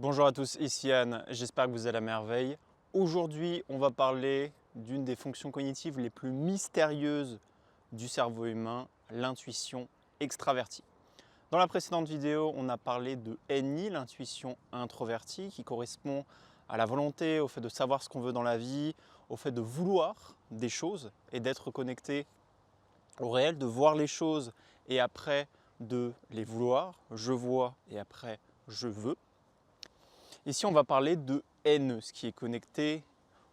Bonjour à tous, ici Anne, j'espère que vous allez à merveille. Aujourd'hui, on va parler d'une des fonctions cognitives les plus mystérieuses du cerveau humain, l'intuition extravertie. Dans la précédente vidéo, on a parlé de NI, l'intuition introvertie, qui correspond à la volonté, au fait de savoir ce qu'on veut dans la vie, au fait de vouloir des choses et d'être connecté au réel, de voir les choses et après de les vouloir. Je vois et après je veux. Ici, on va parler de NE, ce qui est connecté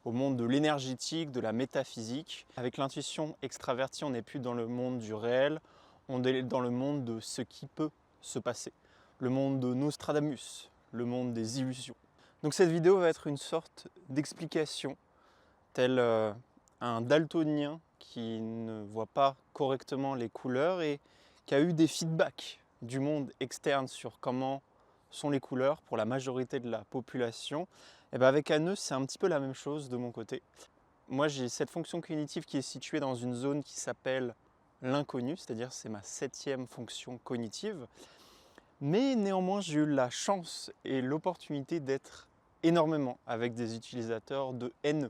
au monde de l'énergétique, de la métaphysique. Avec l'intuition extravertie, on n'est plus dans le monde du réel, on est dans le monde de ce qui peut se passer. Le monde de Nostradamus, le monde des illusions. Donc cette vidéo va être une sorte d'explication, tel un daltonien qui ne voit pas correctement les couleurs et qui a eu des feedbacks du monde externe sur comment sont les couleurs pour la majorité de la population. Et bien avec ANE, c'est un petit peu la même chose de mon côté. Moi, j'ai cette fonction cognitive qui est située dans une zone qui s'appelle l'inconnu, c'est-à-dire c'est ma 7e fonction cognitive. Mais néanmoins, j'ai eu la chance et l'opportunité d'être énormément avec des utilisateurs de NE.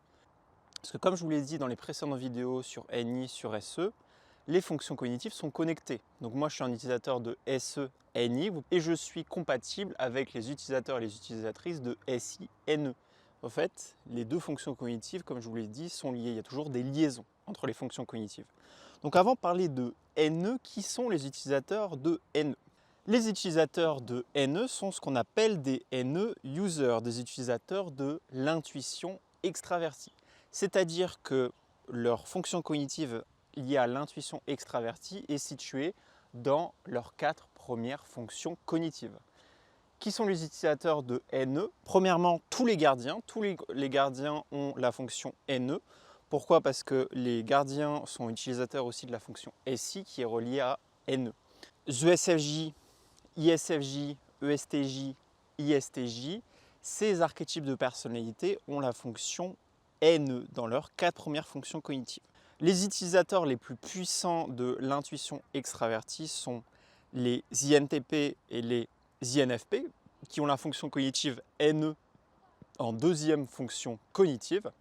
Parce que comme je vous l'ai dit dans les précédentes vidéos sur NI, sur SE, les fonctions cognitives sont connectées. Donc moi je suis un utilisateur de SE, NI et je suis compatible avec les utilisateurs et les utilisatrices de SI, NE. En fait, les deux fonctions cognitives, comme je vous l'ai dit, sont liées. Il y a toujours des liaisons entre les fonctions cognitives. Donc avant de parler de NE, qui sont les utilisateurs de NE? Les utilisateurs de NE sont ce qu'on appelle des NE users, des utilisateurs de l'intuition extravertie. C'est-à-dire que leur fonction cognitive liée à l'intuition extravertie est située dans leurs 4 premières fonctions cognitives. Qui sont les utilisateurs de NE? Premièrement, tous les gardiens. Tous les gardiens ont la fonction NE. Pourquoi? Parce que les gardiens sont utilisateurs aussi de la fonction SI qui est reliée à NE. ESFJ, ISFJ, ESTJ, ISTJ, ces archétypes de personnalité ont la fonction NE dans leurs 4 premières fonctions cognitives. Les utilisateurs les plus puissants de l'intuition extravertie sont les INTP et les INFP, qui ont la fonction cognitive NE en 2e fonction cognitive.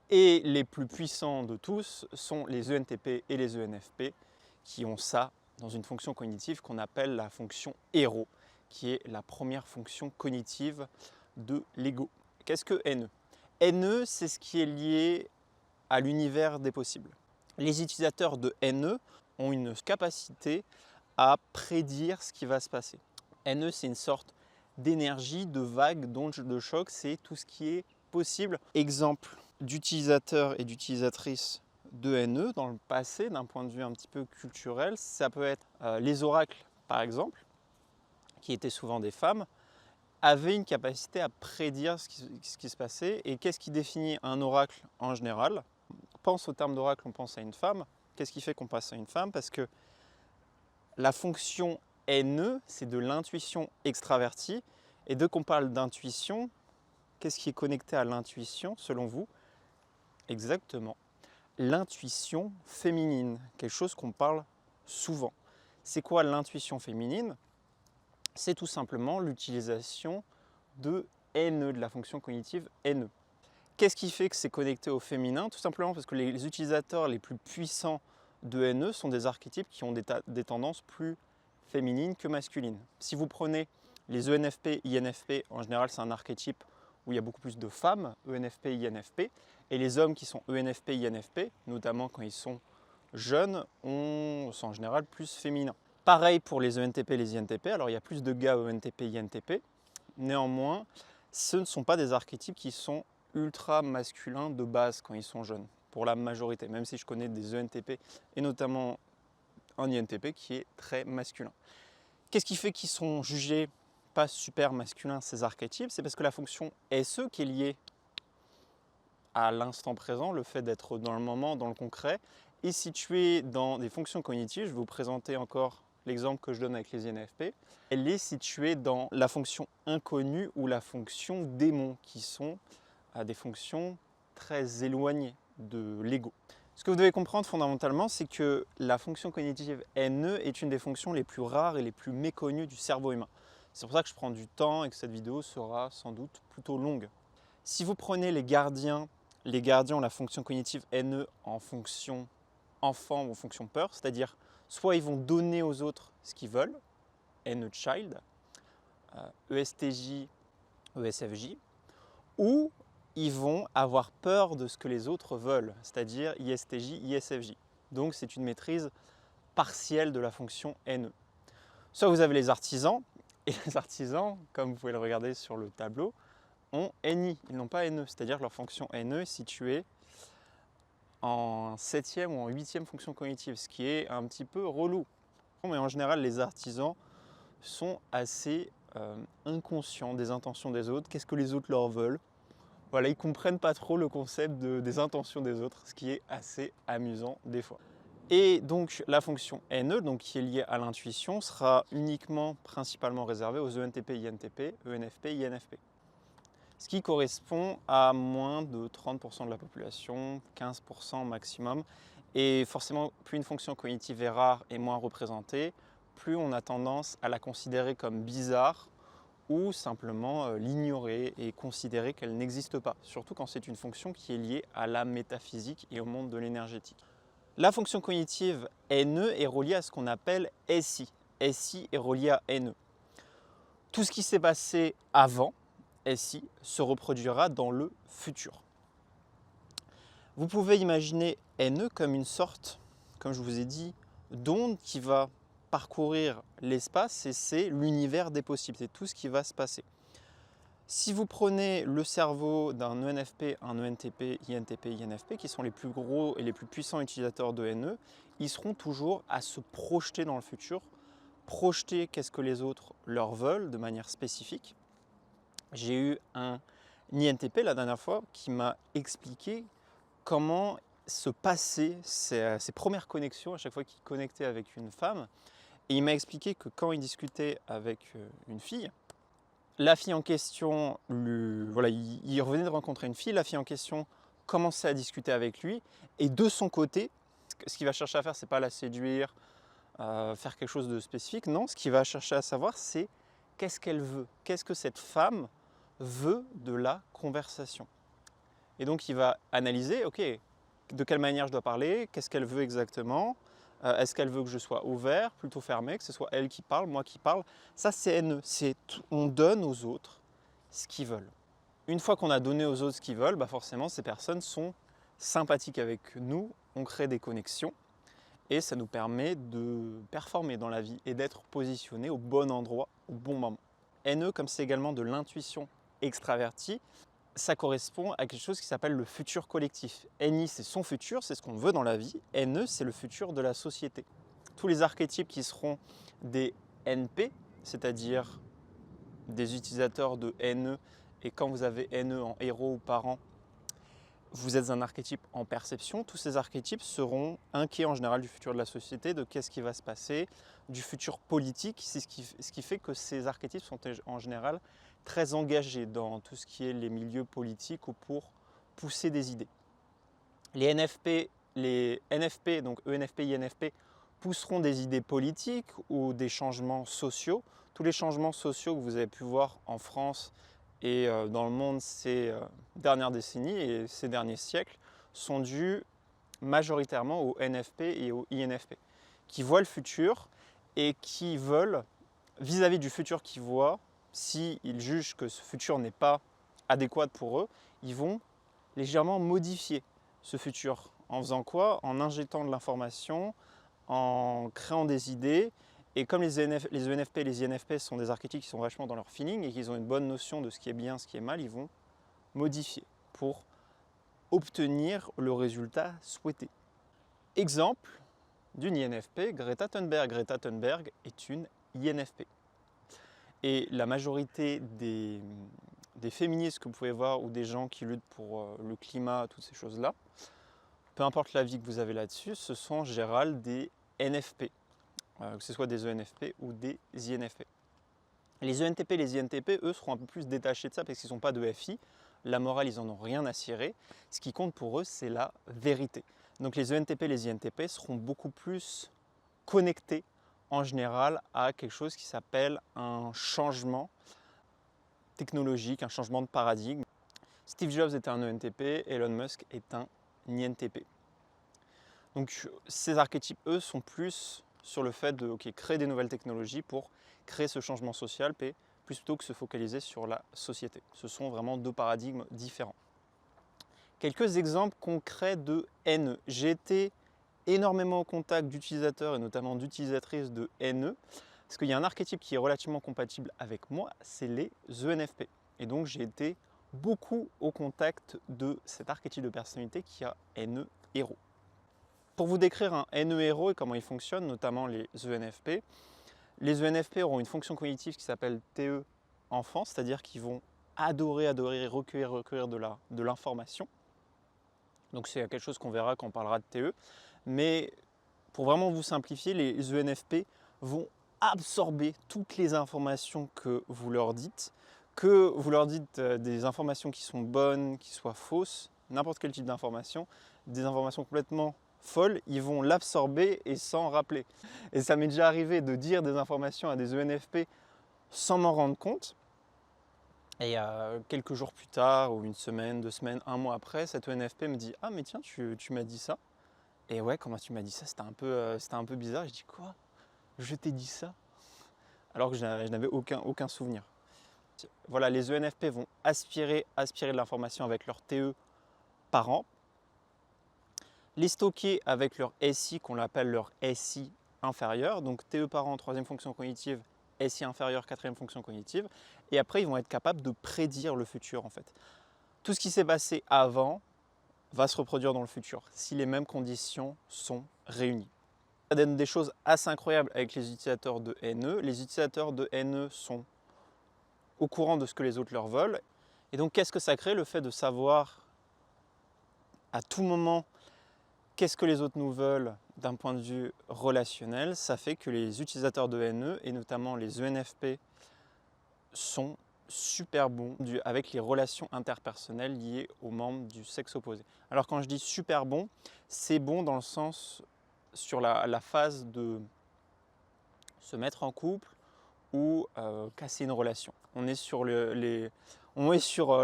Et les plus puissants de tous sont les ENTP et les ENFP, qui ont ça dans une fonction cognitive qu'on appelle la fonction héros, qui est la première fonction cognitive de l'ego. Qu'est-ce que NE? NE, c'est ce qui est lié à l'univers des possibles. Les utilisateurs de NE ont une capacité à prédire ce qui va se passer. NE, c'est une sorte d'énergie, de vague, d'onde de choc, c'est tout ce qui est possible. Exemple d'utilisateurs et d'utilisatrices de NE dans le passé, d'un point de vue un petit peu culturel, ça peut être les oracles, par exemple, qui étaient souvent des femmes, avaient une capacité à prédire ce qui se passait. Et qu'est-ce qui définit un oracle en général? On pense au terme d'oracle, on pense à une femme. Qu'est-ce qui fait qu'on passe à une femme? Parce que la fonction NE, c'est de l'intuition extravertie. Et dès qu'on parle d'intuition, qu'est-ce qui est connecté à l'intuition, selon vous? Exactement. L'intuition féminine, quelque chose qu'on parle souvent. C'est quoi l'intuition féminine? C'est tout simplement l'utilisation de NE, de la fonction cognitive NE. Qu'est-ce qui fait que c'est connecté au féminin? Tout simplement parce que les utilisateurs les plus puissants de NE sont des archétypes qui ont des tendances plus féminines que masculines. Si vous prenez les ENFP, INFP, en général c'est un archétype où il y a beaucoup plus de femmes, ENFP, INFP, et les hommes qui sont ENFP, INFP, notamment quand ils sont jeunes, sont en général plus féminins. Pareil pour les ENTP et les INTP, alors il y a plus de gars ENTP, INTP, néanmoins, ce ne sont pas des archétypes qui sont ultra masculins de base quand ils sont jeunes, pour la majorité, même si je connais des ENTP et notamment un INTP qui est très masculin. Qu'est-ce qui fait qu'ils sont jugés pas super masculins ces archétypes? C'est parce que la fonction SE qui est liée à l'instant présent, le fait d'être dans le moment, dans le concret, est située dans des fonctions cognitives. Je vais vous présenter encore l'exemple que je donne avec les INFP. Elle est située dans la fonction inconnue ou la fonction démon, qui sont des fonctions très éloignées de l'ego. Ce que vous devez comprendre fondamentalement, c'est que la fonction cognitive NE est une des fonctions les plus rares et les plus méconnues du cerveau humain. C'est pour ça que je prends du temps et que cette vidéo sera sans doute plutôt longue. Si vous prenez les gardiens ont la fonction cognitive NE en fonction enfant ou en fonction peur, c'est-à-dire soit ils vont donner aux autres ce qu'ils veulent, NE child, ESTJ, ESFJ, ou ils vont avoir peur de ce que les autres veulent, c'est-à-dire ISTJ, ISFJ. Donc c'est une maîtrise partielle de la fonction NE. Soit vous avez les artisans, et les artisans, comme vous pouvez le regarder sur le tableau, ont NI, ils n'ont pas NE, c'est-à-dire que leur fonction NE est située en 7e ou en 8e fonction cognitive, ce qui est un petit peu relou. Mais en général, les artisans sont assez inconscients des intentions des autres, qu'est-ce que les autres leur veulent. Voilà, ils ne comprennent pas trop le concept des intentions des autres, ce qui est assez amusant des fois. Et donc la fonction NE, donc qui est liée à l'intuition, sera uniquement principalement réservée aux ENTP, INTP, ENFP, INFP. Ce qui correspond à moins de 30% de la population, 15% maximum. Et forcément, plus une fonction cognitive est rare et moins représentée, plus on a tendance à la considérer comme bizarre ou simplement l'ignorer et considérer qu'elle n'existe pas, surtout quand c'est une fonction qui est liée à la métaphysique et au monde de l'énergétique. La fonction cognitive NE est reliée à ce qu'on appelle SI. SI est relié à NE. Tout ce qui s'est passé avant SI se reproduira dans le futur. Vous pouvez imaginer NE comme une sorte, comme je vous ai dit, d'onde qui va parcourir l'espace et c'est l'univers des possibles, c'est tout ce qui va se passer. Si vous prenez le cerveau d'un ENFP, un ENTP, INTP, INFP, qui sont les plus gros et les plus puissants utilisateurs de NE, ils seront toujours à se projeter dans le futur, projeter qu'est-ce que les autres leur veulent de manière spécifique. J'ai eu un INTP la dernière fois qui m'a expliqué comment se passaient ses premières connexions à chaque fois qu'il connectait avec une femme. Et il m'a expliqué que quand il discutait avec une fille, la fille en question, il revenait de rencontrer une fille, la fille en question commençait à discuter avec lui et de son côté, ce qu'il va chercher à faire, c'est pas la séduire, faire quelque chose de spécifique, non, ce qu'il va chercher à savoir, c'est qu'est-ce qu'elle veut, qu'est-ce que cette femme veut de la conversation. Et donc il va analyser, ok, de quelle manière je dois parler, qu'est-ce qu'elle veut exactement, est-ce qu'elle veut que je sois ouvert, plutôt fermé, que ce soit elle qui parle, moi qui parle. Ça c'est NE, on donne aux autres ce qu'ils veulent. Une fois qu'on a donné aux autres ce qu'ils veulent, forcément ces personnes sont sympathiques avec nous, on crée des connexions et ça nous permet de performer dans la vie et d'être positionné au bon endroit, au bon moment. NE, comme c'est également de l'intuition extravertie, ça correspond à quelque chose qui s'appelle le futur collectif. NI, c'est son futur, c'est ce qu'on veut dans la vie. NE, c'est le futur de la société. Tous les archétypes qui seront des NP, c'est-à-dire des utilisateurs de NE, et quand vous avez NE en héros ou parent, vous êtes un archétype en perception. Tous ces archétypes seront inquiets en général du futur de la société, de qu'est-ce qui va se passer, du futur politique. C'est ce qui fait que ces archétypes sont en général très engagés dans tout ce qui est les milieux politiques ou pour pousser des idées. Les NFP, donc ENFP, INFP, pousseront des idées politiques ou des changements sociaux. Tous les changements sociaux que vous avez pu voir en France et dans le monde ces dernières décennies et ces derniers siècles sont dus majoritairement aux NFP et aux INFP, qui voient le futur et qui veulent, vis-à-vis du futur qu'ils voient, s'ils jugent que ce futur n'est pas adéquat pour eux, ils vont légèrement modifier ce futur. En faisant quoi? En injectant de l'information, en créant des idées. Et comme les ENFP et les INFP sont des archétypes qui sont vachement dans leur feeling et qu'ils ont une bonne notion de ce qui est bien, ce qui est mal, ils vont modifier pour obtenir le résultat souhaité. Exemple d'une INFP, Greta Thunberg. Greta Thunberg est une INFP. Et la majorité des féministes que vous pouvez voir ou des gens qui luttent pour le climat, toutes ces choses-là, peu importe l'avis que vous avez là-dessus, ce sont en général des NFP, que ce soit des ENFP ou des INFP. Les ENTP et les INTP, eux, seront un peu plus détachés de ça parce qu'ils n'ont pas de FI. La morale, ils n'en ont rien à cirer. Ce qui compte pour eux, c'est la vérité. Donc les ENTP et les INTP seront beaucoup plus connectés en général à quelque chose qui s'appelle un changement technologique, un changement de paradigme. Steve Jobs était un ENTP, Elon Musk est un INTP. Donc ces archétypes, eux, sont plus sur le fait de créer des nouvelles technologies pour créer ce changement social, plutôt que se focaliser sur la société. Ce sont vraiment deux paradigmes différents. Quelques exemples concrets de NE. J'ai été énormément au contact d'utilisateurs et notamment d'utilisatrices de NE, parce qu'il y a un archétype qui est relativement compatible avec moi, c'est les ENFP. Et donc j'ai été beaucoup au contact de cet archétype de personnalité qui a NE héros. Pour vous décrire un NE héros et comment il fonctionne, notamment les ENFP auront une fonction cognitive qui s'appelle TE enfant, c'est-à-dire qu'ils vont adorer recueillir de l'information. Donc c'est quelque chose qu'on verra quand on parlera de TE. Mais pour vraiment vous simplifier, les ENFP vont absorber toutes les informations que vous leur dites, des informations qui sont bonnes, qui soient fausses, n'importe quel type d'information, des informations complètement folles, ils vont l'absorber et s'en rappeler. Et ça m'est déjà arrivé de dire des informations à des ENFP sans m'en rendre compte. Et quelques jours plus tard, ou une semaine, 2 semaines, un mois après, cet ENFP me dit « Ah mais tiens, tu m'as dit ça ?» Et ouais, comment tu m'as dit ça, c'était un peu bizarre. Je dis quoi? Je t'ai dit ça? Alors que je n'avais aucun souvenir. Voilà, les ENFP vont aspirer de l'information avec leur TE parent, les stocker avec leur SI qu'on appelle leur SI inférieur, donc TE parent, troisième fonction cognitive, SI inférieur, quatrième fonction cognitive, et après ils vont être capables de prédire le futur en fait. Tout ce qui s'est passé avant va se reproduire dans le futur, si les mêmes conditions sont réunies. Ça donne des choses assez incroyables avec les utilisateurs de NE. Les utilisateurs de NE sont au courant de ce que les autres leur veulent. Et donc qu'est-ce que ça crée? Le fait de savoir à tout moment qu'est-ce que les autres nous veulent d'un point de vue relationnel, ça fait que les utilisateurs de NE, et notamment les ENFP, sont super bons avec les relations interpersonnelles liées aux membres du sexe opposé. Alors quand je dis super bon, c'est bon dans le sens sur la phase de se mettre en couple ou casser une relation. On est sur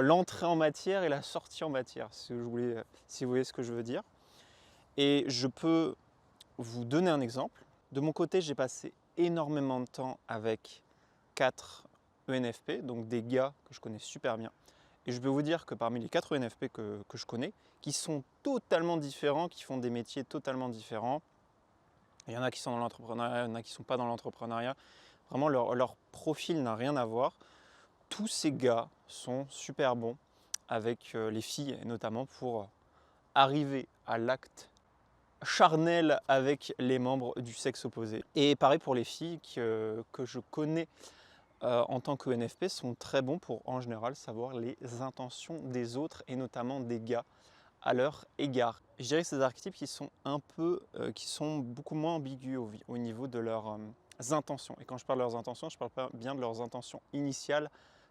l'entrée en matière et la sortie en matière, si vous voyez ce que je veux dire. Et je peux vous donner un exemple. De mon côté, j'ai passé énormément de temps avec 4 ENFP, donc des gars que je connais super bien. Et je peux vous dire que parmi les 4 ENFP que je connais, qui sont totalement différents, qui font des métiers totalement différents, il y en a qui sont dans l'entrepreneuriat, il y en a qui ne sont pas dans l'entrepreneuriat, vraiment leur profil n'a rien à voir. Tous ces gars sont super bons avec les filles, et notamment pour arriver à l'acte charnel avec les membres du sexe opposé. Et pareil pour les filles que je connais en tant qu'ENFP sont très bons pour en général savoir les intentions des autres et notamment des gars à leur égard. Je dirais que ces archétypes qui sont beaucoup moins ambigus au niveau de leurs intentions. Et quand je parle de leurs intentions, je parle pas bien de leurs intentions initiales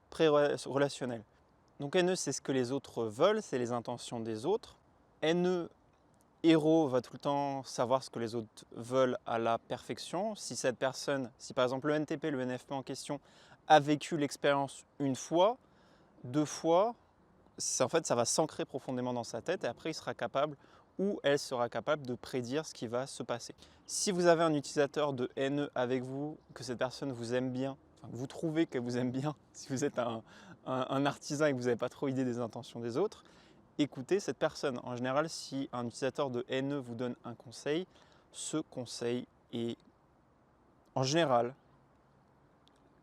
pré-relationnelles. Donc NE, c'est ce que les autres veulent, c'est les intentions des autres. NE héros va tout le temps savoir ce que les autres veulent à la perfection. Si par exemple le NTP, le NFP en question, a vécu l'expérience une fois, 2 fois, en fait ça va s'ancrer profondément dans sa tête et après il sera capable ou elle sera capable de prédire ce qui va se passer. Si vous avez un utilisateur de NE avec vous, que cette personne vous aime bien, enfin, vous trouvez qu'elle vous aime bien, si vous êtes un artisan et que vous n'avez pas trop idée des intentions des autres, écoutez cette personne. En général, si un utilisateur de NE vous donne un conseil, ce conseil est en général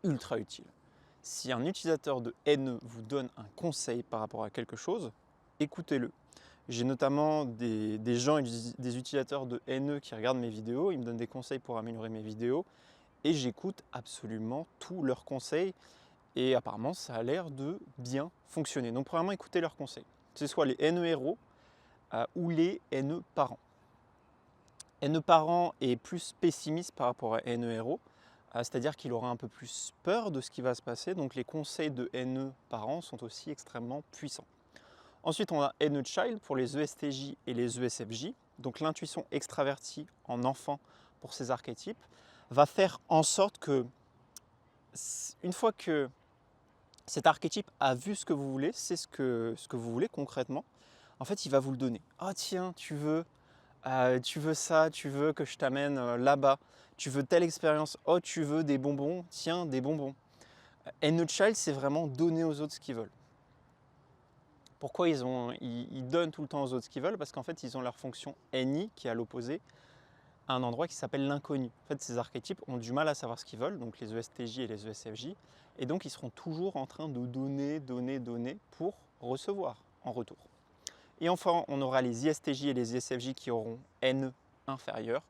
ultra utile. Si un utilisateur de NE vous donne un conseil par rapport à quelque chose, écoutez-le. J'ai notamment des gens et des utilisateurs de NE qui regardent mes vidéos, ils me donnent des conseils pour améliorer mes vidéos et j'écoute absolument tous leurs conseils et apparemment ça a l'air de bien fonctionner. Donc premièrement, écoutez leurs conseils. Que ce soit les NE héros ou les NE parents. NE parent est plus pessimiste par rapport à NE héros, c'est-à-dire qu'il aura un peu plus peur de ce qui va se passer, donc les conseils de NE parents sont aussi extrêmement puissants. Ensuite, on a NE child pour les ESTJ et les ESFJ, donc l'intuition extravertie en enfant pour ces archétypes. va faire en sorte que, une fois que cet archétype a vu ce que vous voulez, c'est ce que vous voulez concrètement, en fait, il va vous le donner. Ah tiens, tu veux ça, tu veux que je t'amène là-bas, tu veux telle expérience, oh tu veux des bonbons, tiens, des bonbons. And the Child, c'est vraiment donner aux autres ce qu'ils veulent. Pourquoi ils donnent tout le temps aux autres ce qu'ils veulent? Parce qu'en fait, ils ont leur fonction NI qui est à l'opposé, à un endroit qui s'appelle l'inconnu. En fait, ces archétypes ont du mal à savoir ce qu'ils veulent, donc les ESTJ et les ESFJ, et donc ils seront toujours en train de donner pour recevoir en retour. Et enfin, on aura les ISTJ et les ISFJ qui auront NE inférieur,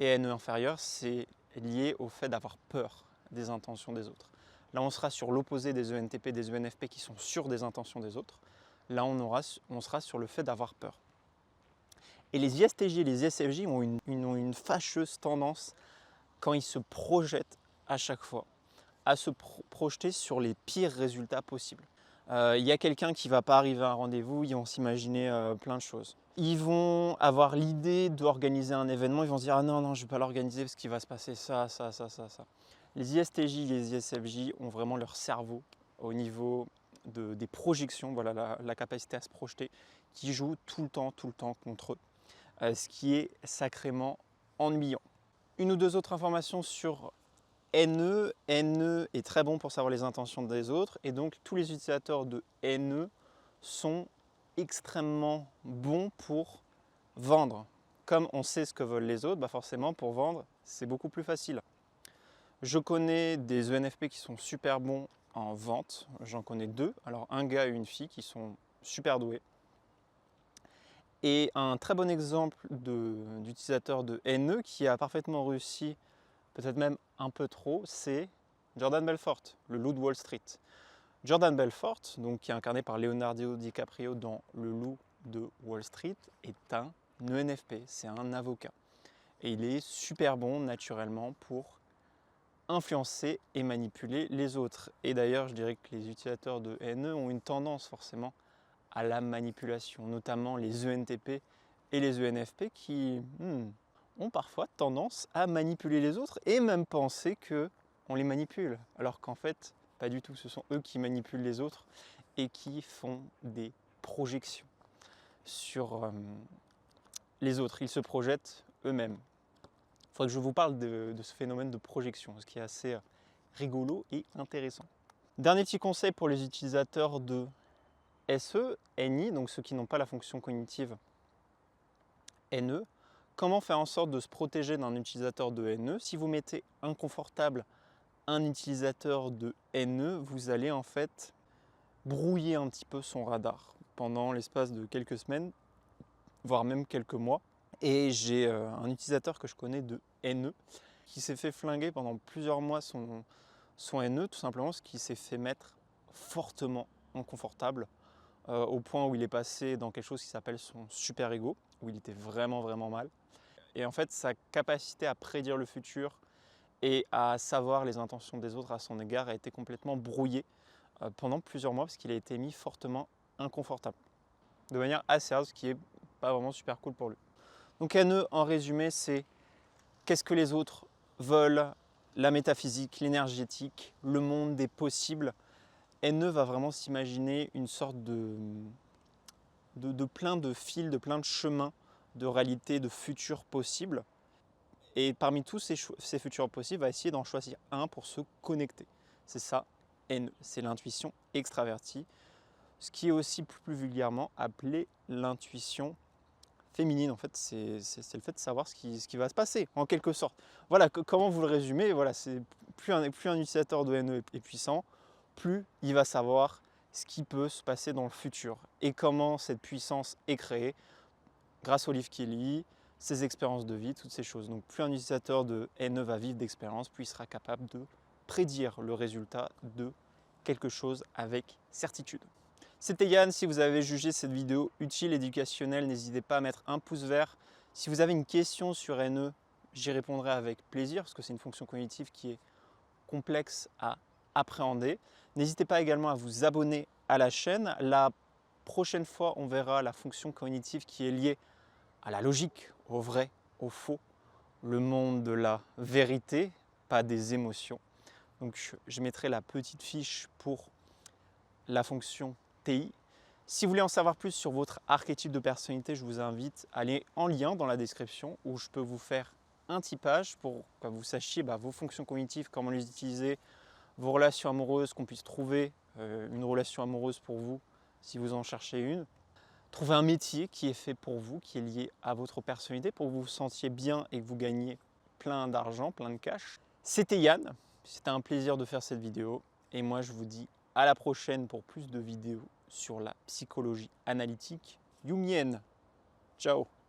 et NE inférieur, c'est lié au fait d'avoir peur des intentions des autres. Là, on sera sur l'opposé des ENTP, des ENFP qui sont sûrs des intentions des autres. Là, on sera sur le fait d'avoir peur. Et les ISTJ et les ISFJ ont une fâcheuse tendance, quand ils se projettent à chaque fois, à se projeter sur les pires résultats possibles. Il y a quelqu'un qui ne va pas arriver à un rendez-vous, ils vont s'imaginer plein de choses. Ils vont avoir l'idée d'organiser un événement, ils vont se dire « Ah non, non, je ne vais pas l'organiser parce qu'il va se passer ça, ça, ça, ça, ça ». Les ISTJ et les ISFJ ont vraiment leur cerveau au niveau des projections, voilà, la capacité à se projeter, qui joue tout le temps contre eux, ce qui est sacrément ennuyant. Une ou deux autres informations sur NE. NE est très bon pour savoir les intentions des autres, et donc tous les utilisateurs de NE sont extrêmement bons pour vendre. Comme on sait ce que veulent les autres, forcément pour vendre, c'est beaucoup plus facile. Je connais des ENFP qui sont super bons en vente, j'en connais deux, alors un gars et une fille qui sont super doués. Et un très bon exemple d'utilisateur de NE qui a parfaitement réussi, peut-être même un peu trop, c'est Jordan Belfort, le loup de Wall Street. Jordan Belfort, donc, qui est incarné par Leonardo DiCaprio dans Le Loup de Wall Street, est un ENFP, c'est un avocat. Et il est super bon naturellement pour influencer et manipuler les autres. Et d'ailleurs, je dirais que les utilisateurs de NE ont une tendance forcément à la manipulation, notamment les ENTP et les ENFP qui ont parfois tendance à manipuler les autres et même penser qu'on les manipule, alors qu'en fait, pas du tout. Ce sont eux qui manipulent les autres et qui font des projections sur les autres. Ils se projettent eux-mêmes. Il faudrait que je vous parle de ce phénomène de projection, ce qui est assez rigolo et intéressant. Dernier petit conseil pour les utilisateurs de SE, NI, donc ceux qui n'ont pas la fonction cognitive NE. Comment faire en sorte de se protéger d'un utilisateur de NE? Si vous mettez inconfortable un utilisateur de NE, vous allez en fait brouiller un petit peu son radar pendant l'espace de quelques semaines, voire même quelques mois. Et j'ai un utilisateur que je connais de NE qui s'est fait flinguer pendant plusieurs mois son NE, tout simplement parce qu'il s'est fait mettre fortement inconfortable au point où il est passé dans quelque chose qui s'appelle son super ego, où il était vraiment mal. Et en fait, sa capacité à prédire le futur et à savoir les intentions des autres à son égard a été complètement brouillée pendant plusieurs mois parce qu'il a été mis fortement inconfortable. De manière assez rare, ce qui n'est pas vraiment super cool pour lui. Donc NE, en résumé, c'est qu'est-ce que les autres veulent, la métaphysique, l'énergétique, le monde des possibles. NE va vraiment s'imaginer une sorte de plein de fils, de plein de chemins de réalité, de futurs possibles. Et parmi tous ces futurs possibles, va essayer d'en choisir un pour se connecter. C'est ça, NE, c'est l'intuition extravertie, ce qui est aussi plus vulgairement appelé l'intuition féminine. En fait, c'est le fait de savoir ce qui va se passer, en quelque sorte. Voilà, comment vous le résumez? Voilà, c'est plus un utilisateur de NE est puissant, plus il va savoir ce qui peut se passer dans le futur et comment cette puissance est créée grâce au livre qu'il lit, ses expériences de vie, toutes ces choses. Donc plus un utilisateur de NE va vivre d'expérience, plus il sera capable de prédire le résultat de quelque chose avec certitude. C'était Yann, si vous avez jugé cette vidéo utile, éducationnelle, n'hésitez pas à mettre un pouce vert. Si vous avez une question sur NE, j'y répondrai avec plaisir parce que c'est une fonction cognitive qui est complexe à appréhender. N'hésitez pas également à vous abonner à la chaîne. La prochaine fois, on verra la fonction cognitive qui est liée à la logique, au vrai, au faux, le monde de la vérité, pas des émotions. Donc je mettrai la petite fiche pour la fonction TI. Si vous voulez en savoir plus sur votre archétype de personnalité, je vous invite à aller en lien dans la description où je peux vous faire un typage pour que vous sachiez vos fonctions cognitives, comment les utiliser, vos relations amoureuses, qu'on puisse trouver une relation amoureuse pour vous si vous en cherchez une. Trouver un métier qui est fait pour vous, qui est lié à votre personnalité pour que vous vous sentiez bien et que vous gagniez plein d'argent, plein de cash. C'était Yann, c'était un plaisir de faire cette vidéo et moi je vous dis à la prochaine pour plus de vidéos sur la psychologie analytique jungienne. Ciao.